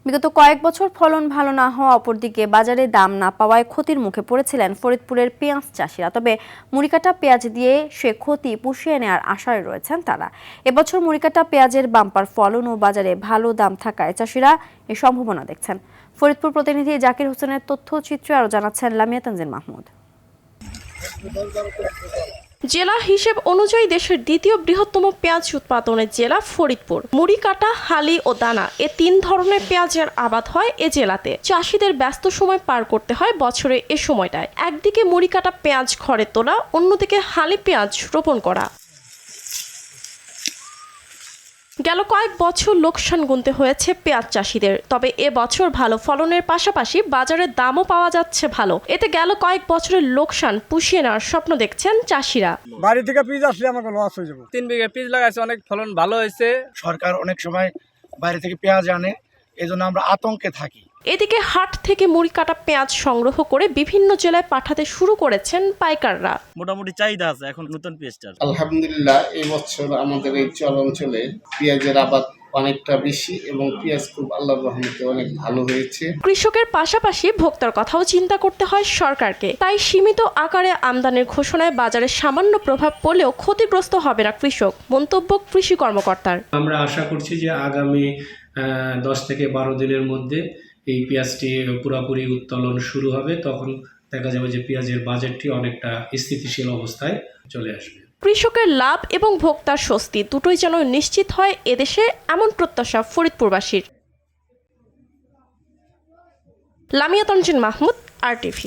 বিগত কয়েক বছর ফলন ভালো না হওয়া, অপরদিকে বাজারে দাম না পাওয়ায় ক্ষতির মুখে পড়েছিলেন ফরিদপুরের পেঁয়াজ চাষিরা। তবে মুড়িকাটা পেঁয়াজ দিয়ে সে ক্ষতি পুষিয়ে নেওয়ার আশায় রয়েছেন তারা। এবছর মুড়িকাটা পেঁয়াজের বাম্পার ফলন ও বাজারে ভালো দাম থাকায় চাষিরা এ সম্ভাবনা দেখছেন। ফরিদপুর প্রতিনিধি জাকির হোসেনের তথ্যচিত্রে আরও জানাচ্ছেন লামিয়া তানজিন মাহমুদ। জেলা হিসেব অনুযায়ী দেশের দ্বিতীয় বৃহত্তম পেঁয়াজ উৎপাদনের জেলা ফরিদপুর। মুড়িকাটা, হালি ও দানা এ 3 ধরনের পেঁয়াজের আবাদ হয় এ জেলাতে। চাষিদের ব্যস্ত সময় পার করতে হয় বছরে এ সময়টায়। একদিকে মুড়িকাটা পেঁয়াজ ঘরে তোলা, অন্যদিকে হালি পেঁয়াজ রোপণ করা। গেল কয়েক বছর লোকসান গুনতে হয়েছে পেঁয়াজ চাষিদের। তবে এ বছর ভালো ফলনের পাশাপাশি বাজারের দামও পাওয়া যাচ্ছে ভালো। এতে গেল কয়েক বছরের লোকসান পুষিয়ে নেওয়ার স্বপ্ন দেখছেন চাষিরা। বাড়ি থেকে পিস আসলে আমাকে লস হয়ে যাবে। 3 বিঘা পিস লাগাইছে, অনেক ফলন ভালো হয়েছে। সরকার অনেক সময় বাইরে থেকে পেঁয়াজ আনে, এজন্য আমরা আতঙ্কে থাকি। এদিকে হাট থেকে মুড়িকাটা পেঁয়াজ সংগ্রহ করে বিভিন্ন জেলায় পাঠাতে শুরু করেছেন পাইকাররা। মোটামুটি চাহিদা আছে এখন নতুন পেঁয়াজটার। আলহামদুলিল্লাহ, এই বছর আমাদের এই অঞ্চলে পেঁয়াজের আবাদ অনেকটা বেশি এবং পেঁয়াজ খুব আল্লাহর রহমতে অনেক ভালো হয়েছে। কৃষকের পাশাপাশি ভোক্তার কথাও চিন্তা করতে হয় সরকারকে। তাই সীমিত আকারে আমদানির ঘোষণায় বাজারে সামান্য প্রভাব পড়লেও ক্ষতিগ্রস্ত হবে না কৃষক, মন্তব্য কৃষি কর্মকর্তার। আমরা আশা করছি যে আগামী 10 থেকে 12 দিনের মধ্যে এই পেঁয়াজটি পুরোপুরি উত্তোলন শুরু হবে। তখন দেখা যাবে যে পেঁয়াজের বাজারটি অনেকটা স্থিতিশীল অবস্থায় চলে আসবে। কৃষকের লাভ এবং ভোক্তার স্বস্তি দুটোই যেন নিশ্চিত হয় এদেশে, এমন প্রত্যাশা ফরিদপুরবাসীর। লামিয়া তানজিন মাহমুদ, RTV।